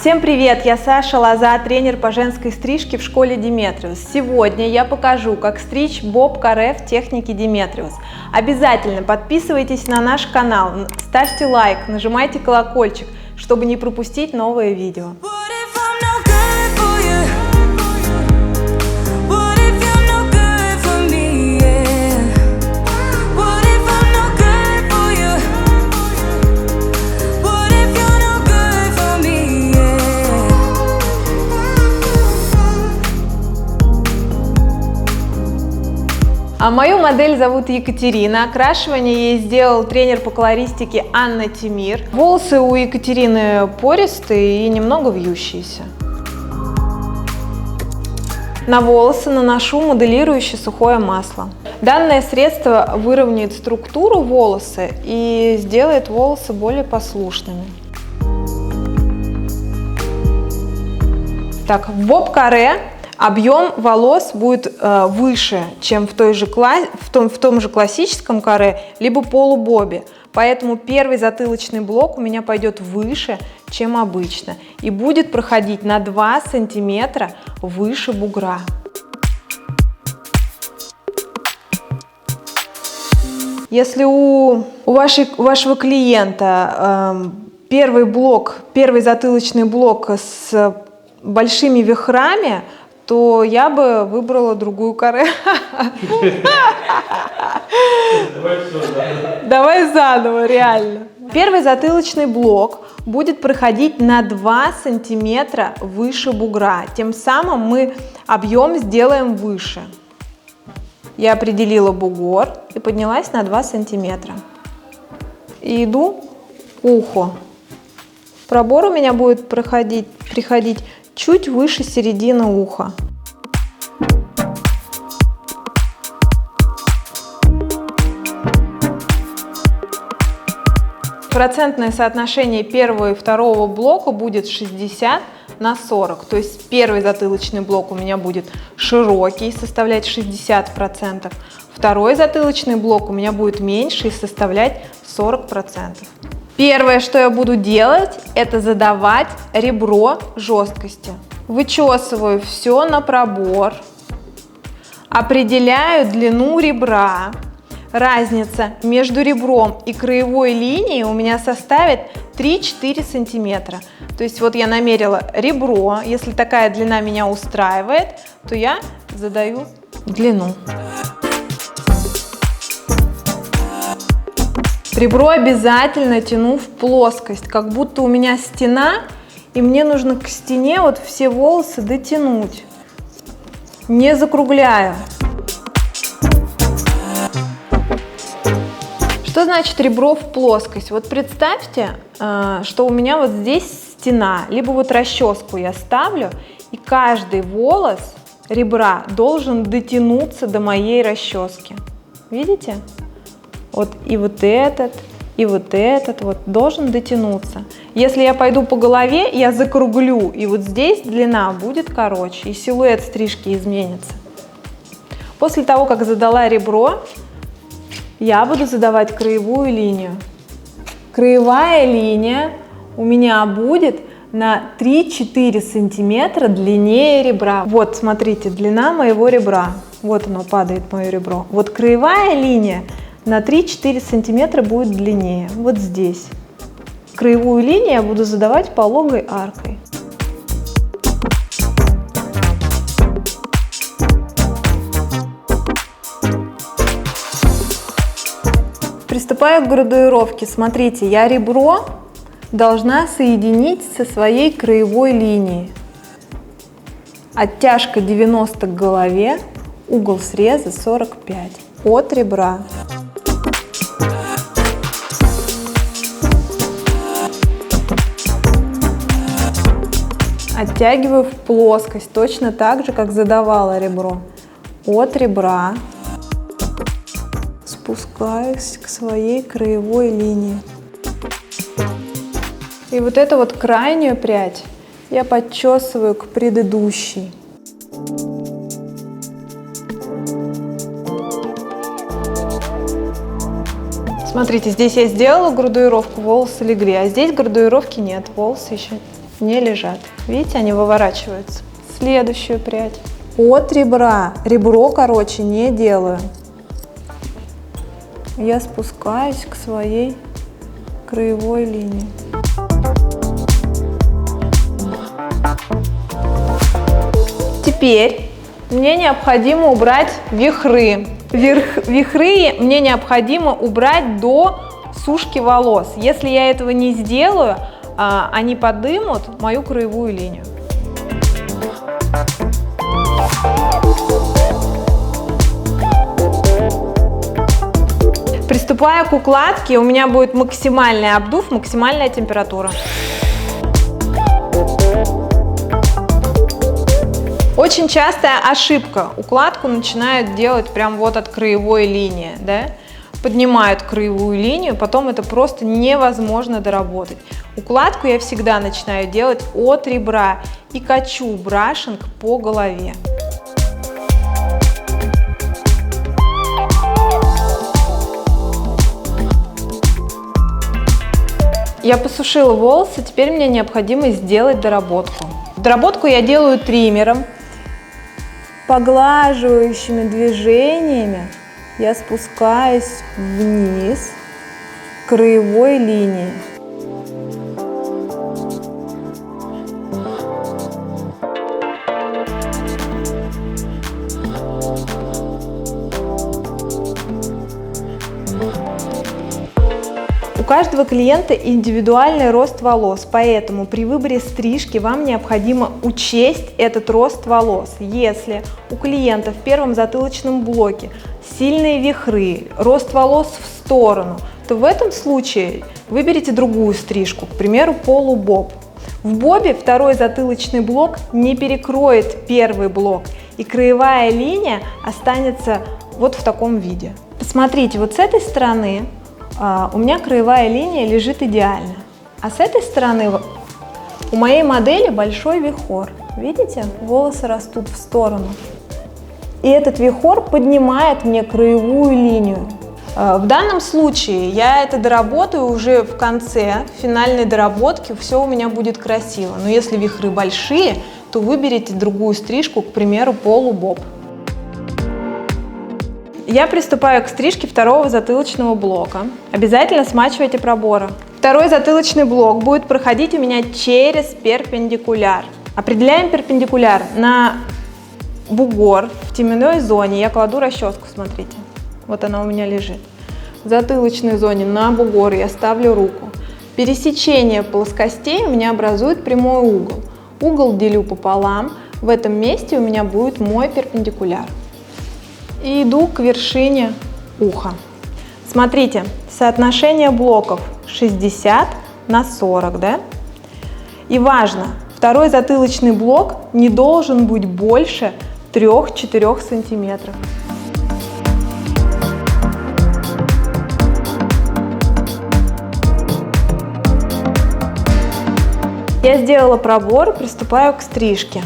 Всем привет! Я Саша Лоза, тренер по женской стрижке в школе Диметриус. Сегодня я покажу, как стричь боб-каре в технике Диметриус. Обязательно подписывайтесь на наш канал, ставьте лайк, нажимайте колокольчик, чтобы не пропустить новые видео. А мою модель зовут Екатерина. Окрашивание ей сделал тренер по колористике Анна Тимир. Волосы у Екатерины пористые и немного вьющиеся. На волосы наношу моделирующее сухое масло. Данное средство выровняет структуру волоса и сделает волосы более послушными. Так, в боб-каре объем волос будет выше, чем в том же классическом каре, либо полубобе. Поэтому первый затылочный блок у меня пойдет выше, чем обычно. И будет проходить на 2 сантиметра выше бугра. Если у вашего клиента первый затылочный блок с большими вихрами, то я бы выбрала другую каре. Давай заново, реально. Первый затылочный блок будет проходить на 2 сантиметра выше бугра. Тем самым мы объем сделаем выше. Я определила бугор и поднялась на 2 сантиметра. И иду к уху. Пробор у меня будет приходить чуть выше середины уха. Процентное соотношение первого и второго блока будет 60 на 40. То есть первый затылочный блок у меня будет широкий, составлять 60%. Второй затылочный блок у меня будет меньше и составлять 40%. Первое, что я буду делать, это задавать ребро жесткости. Вычесываю все на пробор, определяю длину ребра. Разница между ребром и краевой линией у меня составит 3-4 сантиметра. То есть вот я намерила ребро, если такая длина меня устраивает, то я задаю длину. Ребро обязательно тяну в плоскость, как будто у меня стена, и мне нужно к стене вот все волосы дотянуть. Не закругляю. Что значит ребро в плоскость? Вот представьте, что у меня вот здесь стена, либо вот расческу я ставлю, и каждый волос ребра должен дотянуться до моей расчески. Видите? Вот и вот этот вот должен дотянуться. Если я пойду по голове, я закруглю, и вот здесь длина будет короче, и силуэт стрижки изменится. После того, как задала ребро, я буду задавать краевую линию. Краевая линия у меня будет на 3-4 сантиметра длиннее ребра. Вот, смотрите, длина моего ребра. Вот оно падает, мое ребро. Вот краевая линия на 3-4 сантиметра будет длиннее, вот здесь. Краевую линию я буду задавать пологой аркой. Приступаю к градуировке. Смотрите, я ребро должна соединить со своей краевой линией. Оттяжка 90 к голове, угол среза 45 от ребра. Оттягиваю в плоскость, точно так же, как задавала ребро. От ребра спускаюсь к своей краевой линии. И вот эту вот крайнюю прядь я подчесываю к предыдущей. Смотрите, здесь я сделала градуировку, волосы легли, а здесь градуировки нет, волосы еще не лежат. Видите, они выворачиваются. Следующую прядь. От ребра. Ребро, короче, не делаю. Я спускаюсь к своей краевой линии. Теперь мне необходимо убрать вихры. Вихры мне необходимо убрать до сушки волос. Если я этого не сделаю, они подымут мою краевую линию. Приступая к укладке, у меня будет максимальный обдув, максимальная температура. Очень частая ошибка. Укладку начинают делать прям вот от краевой линии, да? Поднимают краевую линию, потом это просто невозможно доработать. Укладку я всегда начинаю делать от ребра и качу брашинг по голове. Я посушила волосы, теперь мне необходимо сделать доработку. Доработку я делаю триммером. Поглаживающими движениями я спускаюсь вниз к краевой линии. У каждого клиента индивидуальный рост волос, поэтому при выборе стрижки вам необходимо учесть этот рост волос. Если у клиента в первом затылочном блоке сильные вихры, рост волос в сторону, то в этом случае выберите другую стрижку, к примеру, полубоб. В бобе второй затылочный блок не перекроет первый блок, и краевая линия останется вот в таком виде. Посмотрите, вот с этой стороны у меня краевая линия лежит идеально, а с этой стороны у моей модели большой вихор. Видите, волосы растут в сторону, и этот вихор поднимает мне краевую линию. В данном случае я это доработаю уже в конце финальной доработки, все у меня будет красиво. Но если вихры большие, то выберите другую стрижку, к примеру, полубоб. Я приступаю к стрижке второго затылочного блока. Обязательно смачивайте проборы. Второй затылочный блок будет проходить у меня через перпендикуляр. Определяем перпендикуляр. На бугор в теменной зоне я кладу расческу, смотрите. Вот она у меня лежит. В затылочной зоне на бугор я ставлю руку. Пересечение плоскостей у меня образует прямой угол. Угол делю пополам. В этом месте у меня будет мой перпендикуляр. И иду к вершине уха. Смотрите, соотношение блоков 60 на 40, да? И важно, второй затылочный блок не должен быть больше 3-4 сантиметров. Я сделала пробор, приступаю к стрижке.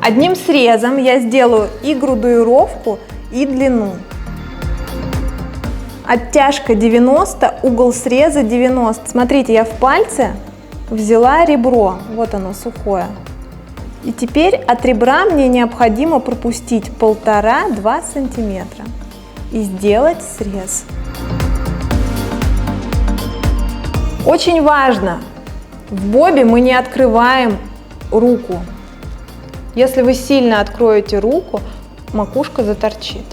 Одним срезом я сделаю и градуировку, и длину. Оттяжка 90, угол среза 90. Смотрите, я в пальце взяла ребро, вот оно сухое. И теперь от ребра мне необходимо пропустить 1,5-2 сантиметра и сделать срез. Очень важно, в бобе мы не открываем руку. Если вы сильно откроете руку, макушка заторчит.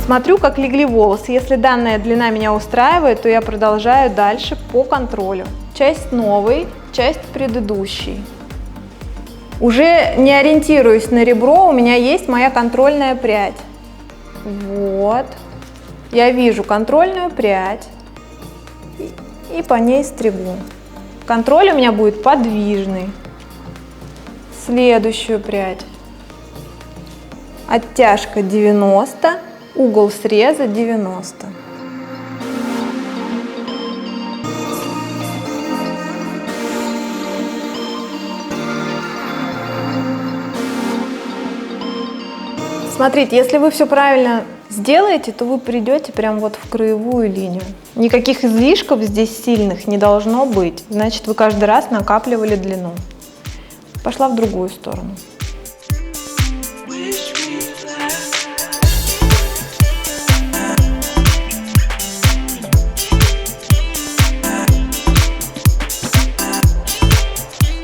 Смотрю, как легли волосы. Если данная длина меня устраивает, то я продолжаю дальше по контролю. Часть новой, часть предыдущей. Уже не ориентируюсь на ребро, у меня есть моя контрольная прядь. Вот. Я вижу контрольную прядь и по ней стригу. Контроль у меня будет подвижный. Следующую прядь. Оттяжка 90, угол среза 90. Смотрите, если вы все правильно сделаете, то вы придете прям вот в краевую линию. Никаких излишков здесь сильных не должно быть. Значит, вы каждый раз накапливали длину. Пошла в другую сторону.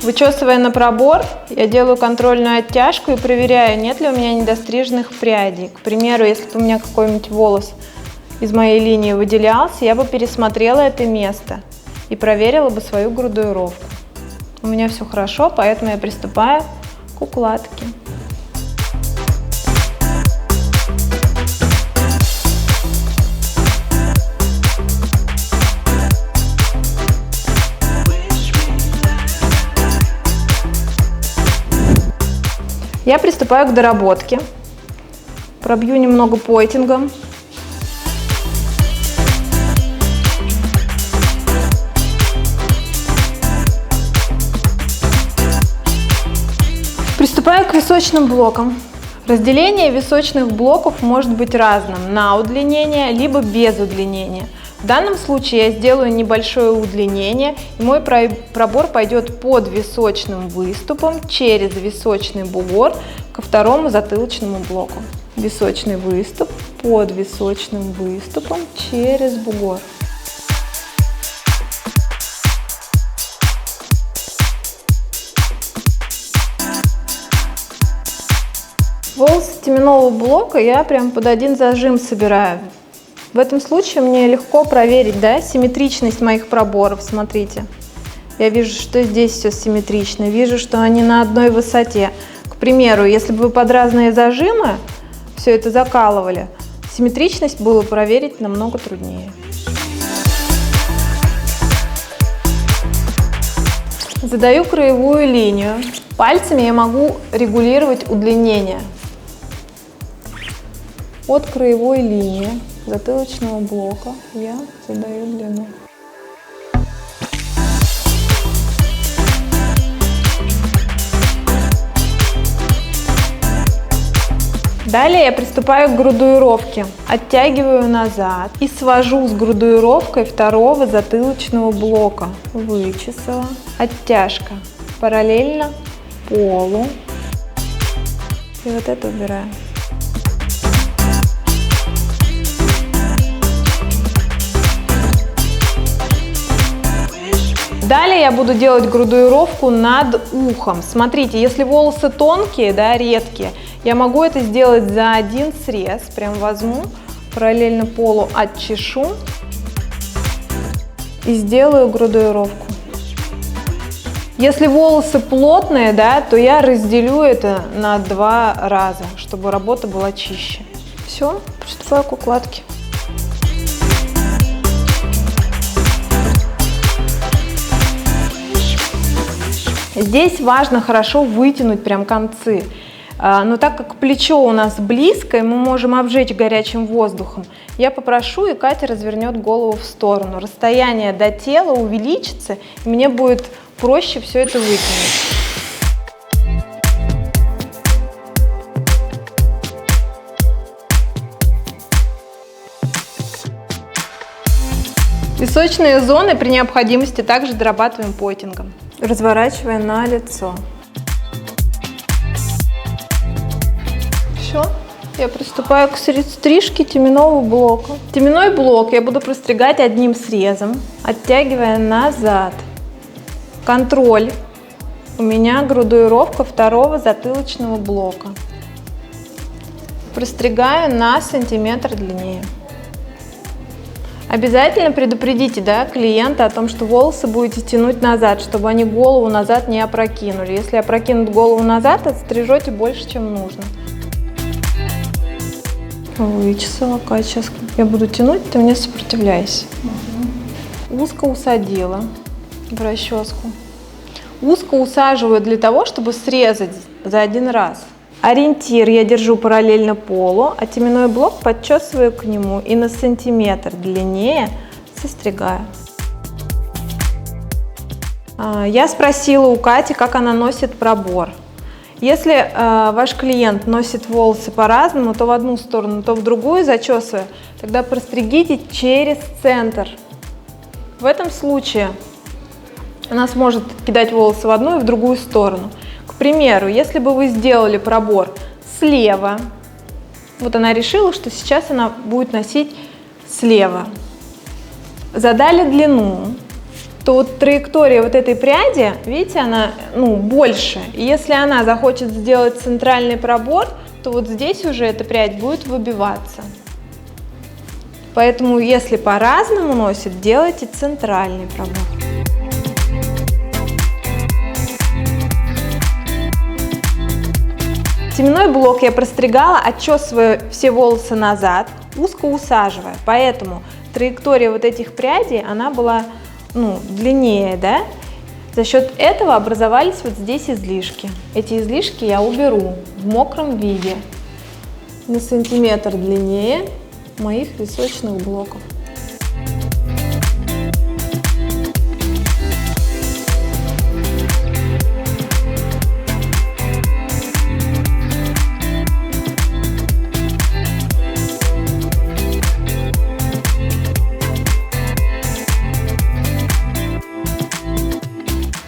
Вычесывая на пробор, я делаю контрольную оттяжку и проверяю, нет ли у меня недостриженных прядей. К примеру, если бы у меня какой-нибудь волос из моей линии выделялся, я бы пересмотрела это место и проверила бы свою градуировку. У меня все хорошо, поэтому я приступаю к укладке. Я приступаю к доработке. Пробью немного пойтингом. Приступаю к височным блокам. Разделение височных блоков может быть разным: на удлинение, либо без удлинения. В данном случае я сделаю небольшое удлинение, и мой пробор пойдет под височным выступом через височный бугор ко второму затылочному блоку. Височный выступ под височным выступом через бугор. Волосы теменного блока я прям под один зажим собираю. В этом случае мне легко проверить, да, симметричность моих проборов. Смотрите, я вижу, что здесь все симметрично, вижу, что они на одной высоте. К примеру, если бы вы под разные зажимы все это закалывали, симметричность было проверить намного труднее. Задаю краевую линию. Пальцами я могу регулировать удлинение от краевой линии затылочного блока. Я задаю длину. Далее я приступаю к градуировке. Оттягиваю назад и свожу с градуировкой второго затылочного блока. Вычесала. Оттяжка параллельно полу. И вот это убираю. Далее я буду делать градуировку над ухом. Смотрите, если волосы тонкие, да, редкие, я могу это сделать за один срез. Прям возьму, параллельно полу отчешу и сделаю градуировку. Если волосы плотные, да, то я разделю это на 2 раза, чтобы работа была чище. Все, приступаю к укладке. Здесь важно хорошо вытянуть прям концы. Но так как плечо у нас близко, и мы можем обжечь горячим воздухом, я попрошу, и Катя развернет голову в сторону. Расстояние до тела увеличится, и мне будет проще все это вытянуть. Височные зоны при необходимости также дорабатываем пойтингом, разворачивая на лицо. Все, я приступаю к стрижке теменного блока. Теменной блок я буду простригать одним срезом, оттягивая назад. Контроль. У меня градуировка второго затылочного блока. Простригаю на сантиметр длиннее. Обязательно предупредите, да, клиента о том, что волосы будете тянуть назад, чтобы они голову назад не опрокинули. Если опрокинут голову назад, отстрижете больше, чем нужно. Вычесала, Катя, сейчас я буду тянуть, ты мне сопротивляйся. Узко усадила в расческу. Узко усаживаю для того, чтобы срезать за один раз. Ориентир я держу параллельно полу, а теменной блок подчесываю к нему и на сантиметр длиннее состригаю. Я спросила у Кати, как она носит пробор. Если ваш клиент носит волосы по-разному, то в одну сторону, то в другую зачесывая, тогда простригите через центр. В этом случае она сможет кидать волосы в одну и в другую сторону. К примеру, если бы вы сделали пробор слева, вот она решила, что сейчас она будет носить слева, задали длину, то вот траектория вот этой пряди, видите, она больше. И если она захочет сделать центральный пробор, то вот здесь уже эта прядь будет выбиваться. Поэтому, если по-разному носит, делайте центральный пробор. Теменной блок я простригала, отчесывая все волосы назад, узко усаживая. Поэтому траектория вот этих прядей, она была длиннее, да? За счет этого образовались вот здесь излишки. Эти излишки я уберу в мокром виде на сантиметр длиннее моих височных блоков.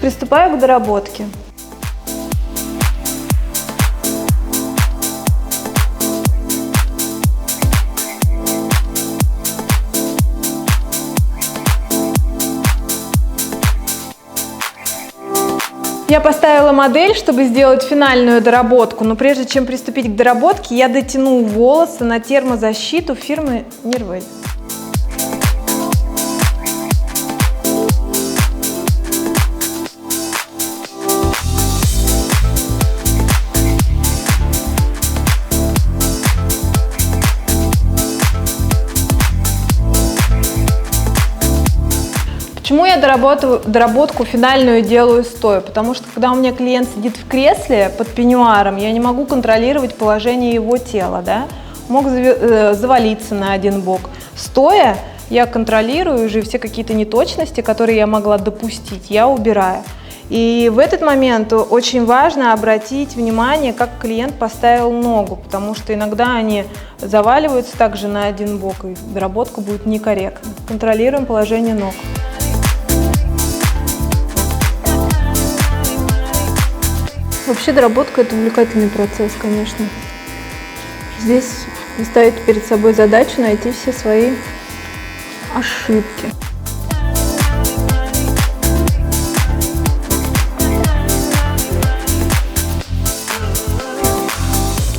Приступаю к доработке. Я поставила модель, чтобы сделать финальную доработку, но прежде чем приступить к доработке, я дотяну волосы на термозащиту фирмы Nirwell. Почему я доработку финальную делаю стоя? Потому что когда у меня клиент сидит в кресле под пеньюаром, я не могу контролировать положение его тела, да? Мог завалиться на один бок. Стоя я контролирую уже все какие-то неточности, которые я могла допустить, я убираю. И в этот момент очень важно обратить внимание, как клиент поставил ногу, потому что иногда они заваливаются также на один бок, и доработка будет некорректна. Контролируем положение ног. Вообще доработка – это увлекательный процесс, конечно. Здесь вы ставите перед собой задачу найти все свои ошибки.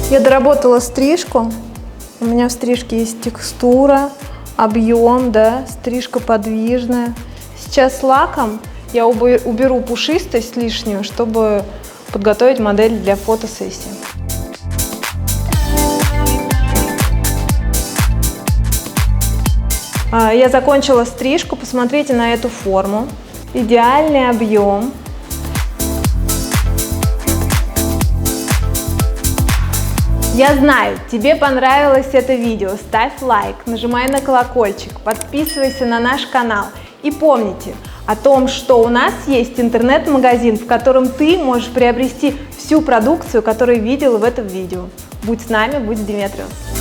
Я доработала стрижку. У меня в стрижке есть текстура, объем, да, стрижка подвижная. Сейчас лаком я уберу пушистость лишнюю, чтобы подготовить модель для фотосессии. Я закончила стрижку, посмотрите на эту форму. Идеальный объем. Я знаю, тебе понравилось это видео. Ставь лайк, нажимай на колокольчик, подписывайся на наш канал. И помните о том, что у нас есть интернет-магазин, в котором ты можешь приобрести всю продукцию, которую видела в этом видео. Будь с нами, будь с Demetrios.